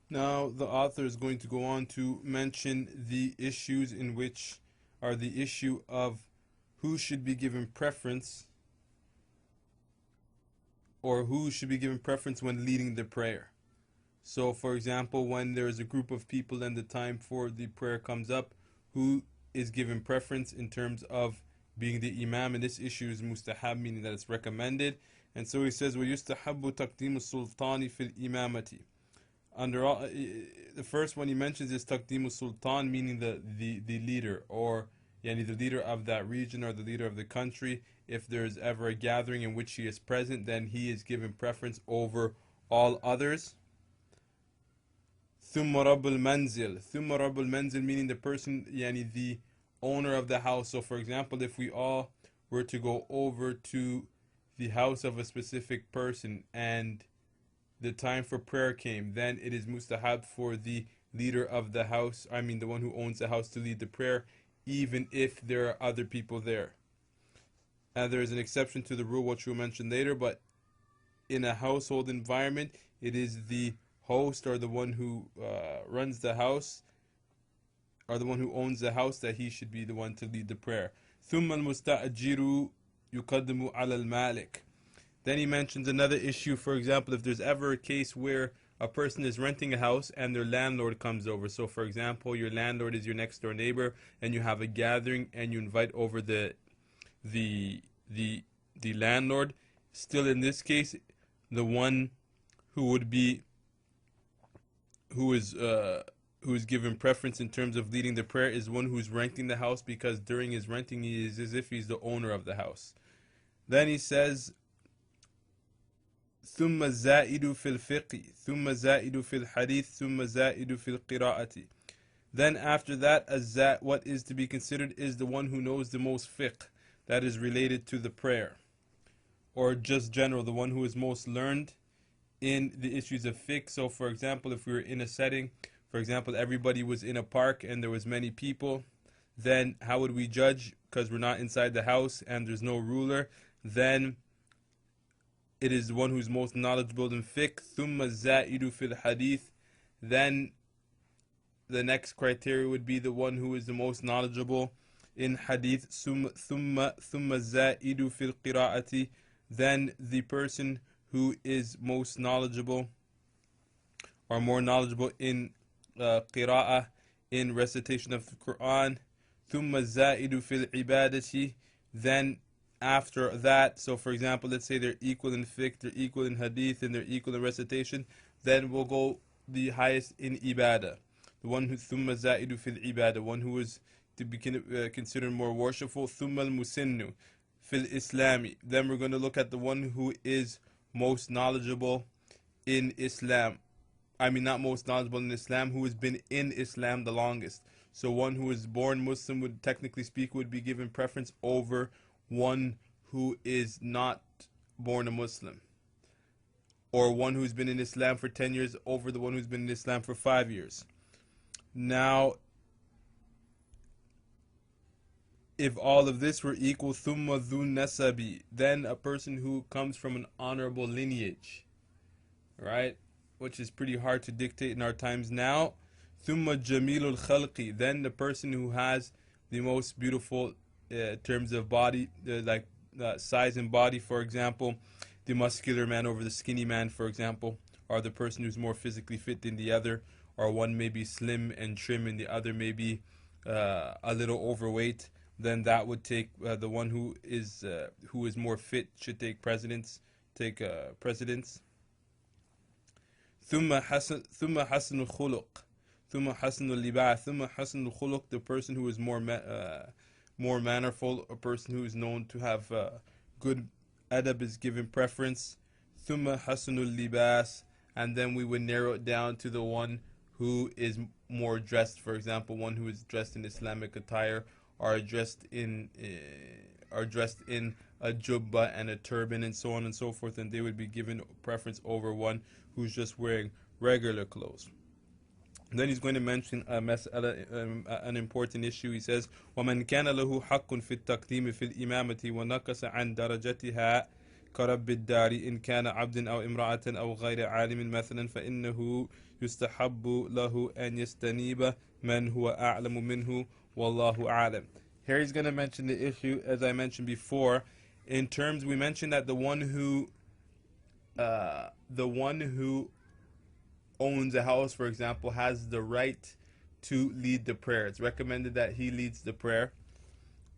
Now, the author is going to go on to mention the issues in which are the issue of who should be given preference or who should be given preference when leading the prayer. So, for example, when there is a group of people and the time for the prayer comes up, who is given preference in terms of being the imam? And this issue is mustahab, meaning that it's recommended. And so he says, وَيُسْتَحَبُّ تَقْدِيمُ السُّلْطَانِ فِي الْإِمَامَةِ. Under all, the first one he mentions is taqdimu sultan, meaning the leader, or yani the leader of that region or the leader of the country. If there's ever a gathering in which he is present, then he is given preference over all others. Thumma rabbul manzil, meaning the person, yani the owner of the house. So for example, if we all were to go over to the house of a specific person and the time for prayer came, then it is mustahab for the leader of the house, I mean the one who owns the house, to lead the prayer, even if there are other people there. And there is an exception to the rule which we'll mention later, but in a household environment, it is the host or the one who runs the house or the one who owns the house that he should be the one to lead the prayer. ثُمَّ الْمُسْتَأْجِرُ يُقَدِّمُ عَلَى الْمَالِكِ. Then he mentions another issue. For example, if there's ever a case where a person is renting a house and their landlord comes over. So for example, your landlord is your next door neighbor and you have a gathering and you invite over the landlord. Still in this case, the one who is given preference in terms of leading the prayer is one who's renting the house, because during his renting he is as if he's the owner of the house. Then he says, ثم الزائد في الفقه ثم الزائد في الحديث ثم الزائد في القراءة. Then after that, what is to be considered is the one who knows the most fiqh that is related to the prayer, or just general, the one who is most learned in the issues of fiqh. So for example, if we were in a setting, for example, everybody was in a park and there was many people, then how would we judge? Because we're not inside the house and there's no ruler, then it is the one who's most knowledgeable in fiqh. ثُمَّ الزَّائِدُ فِي الْحَدِيثِ. Then the next criteria would be the one who is the most knowledgeable in hadith. ثُمَّ الزَّائِدُ فِي الْقِرَاءَةِ. Then the person who is most knowledgeable or more knowledgeable in qira'ah, in recitation of the Quran. ثُمَّ الزَّائِدُ فِي الْعِبَادَةِ. Then after that, so for example, let's say they're equal in fiqh, they're equal in hadith, and they're equal in recitation, then we'll go the highest in ibadah. The one who ثُمَّ الزَّائِدُ فِي الْعِبَادَةِ, one who is to be considered more worshipful. ثُمَّ الْمُسِنُّ فِي الْإِسْلَامِ. Then we're going to look at the one who is most knowledgeable in Islam. I mean, not most knowledgeable in Islam, who has been in Islam the longest. So one who is born Muslim would, technically speak, would be given preference over one who is not born a Muslim, or one who's been in Islam for 10 years over the one who's been in Islam for 5 years. Now, if all of this were equal, ثُمَّ ذُو النَّسَبِ, then a person who comes from an honorable lineage, right, which is pretty hard to dictate in our times now. ثُمَّ جَمِيلُ الْخَلْقِ, then the person who has the most beautiful terms of body, like size and body. For example, the muscular man over the skinny man, for example, or the person who's more physically fit than the other, or one may be slim and trim and the other may be a little overweight. Then that would take the one who is more fit should take precedence. ثم حسن الخلق ثم حسن اللباس ثم حسن الخلق, the person who is more mannerful, a person who is known to have good adab is given preference. ثم حسن اللباس, and then we would narrow it down to the one who is more dressed, for example, one who is dressed in Islamic attire, are dressed in a jubba and a turban and so on and so forth, and they would be given preference over one who's just wearing regular clothes. Then he's going to mention an important issue. He says, وَمَنْ كَانَ لَهُ حَقٌّ فِي التَّقْدِيمِ فِي الْإِمَامَةِ وَنَقَصَ عَنْ دَرَجَتِهَا كرب الدار إن كان عبد أو امرأة أو غير عالم مثلا فإنه يستحب له أن يستنيب من هو أعلم منه والله أعلم. Here he's going to mention the issue, as I mentioned before, in terms, we mentioned that the one who owns a house, for example, has the right to lead the prayer. It's recommended that he leads the prayer.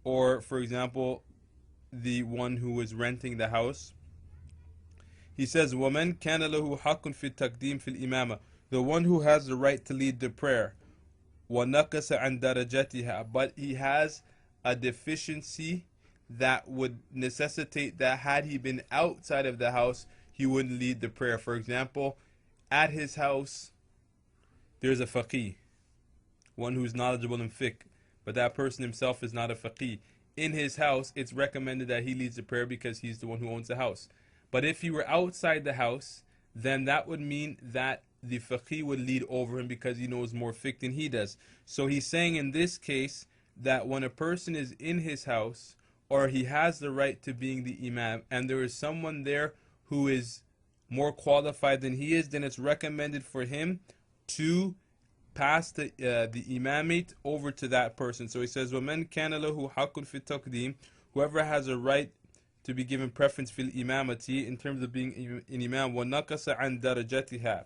Or, for example, the one who is renting the house. He says, وَمَنْ كَانَ لَهُ حَقٌّ فِي التَّقْدِيمِ فِي الْإِمَامَةِ, the one who has the right to lead the prayer. وَنَقَصَ عَنْ دَرَجَتِهَا, but he has a deficiency that would necessitate that had he been outside of the house, he wouldn't lead the prayer. For example, at his house, there's a faqih, one who's knowledgeable in fiqh, but that person himself is not a faqih. In his house, it's recommended that he leads the prayer because he's the one who owns the house. But if he were outside the house, then that would mean that the faqih would lead over him because he knows more fiqh than he does. So he's saying in this case that when a person is in his house, or he has the right to being the imam, and there is someone there who is more qualified than he is, then it's recommended for him to pass the imamate over to that person. So he says, وَمَنْ كَانَ لَهُ حَقٌّ فِي التَّقْدِيمِ, whoever has a right to be given preference fil imamati, in terms of being an imam, وَنَقَصَ عَنْ دَرَجَتِهَا,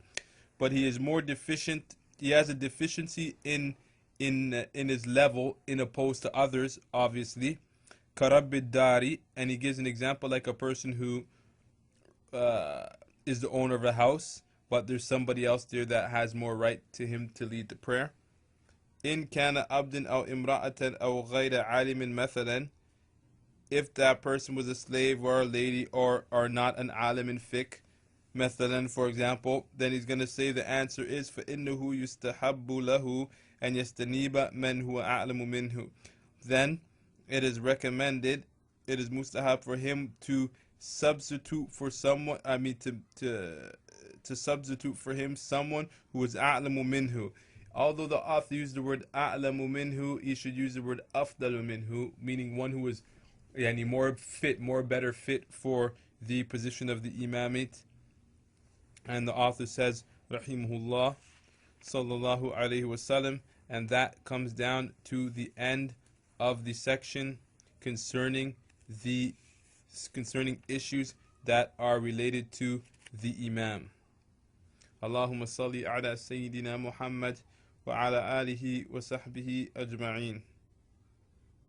but he is more deficient, he has a deficiency in his level in opposed to others, obviously. كَرَبِّ الدَّارِ, and he gives an example like a person who is the owner of a house, but there's somebody else there that has more right to him to lead the prayer. إن كان عبد أو امرأة أو غير عالم مثلا, if that person was a slave or a lady or are not an alim in fiqh, مثلا, for example, then he's going to say the answer is فإنه يستحب له أن يستنيب من هو أعلم منه. Then it is recommended, it is mustahab for him to substitute for someone, to substitute for him someone who is a'lamu minhu. Although the author used the word a'lamu minhu, he should use the word afdalu minhu, meaning one who is more fit, more better fit for the position of the imamate. And the author says, rahimahullah, sallallahu alayhi wasallam, and that comes down to the end of the section concerning issues that are related to the imam. Allahumma salli ala Sayyidina Muhammad wa ala alihi wa sahbihi ajma'in.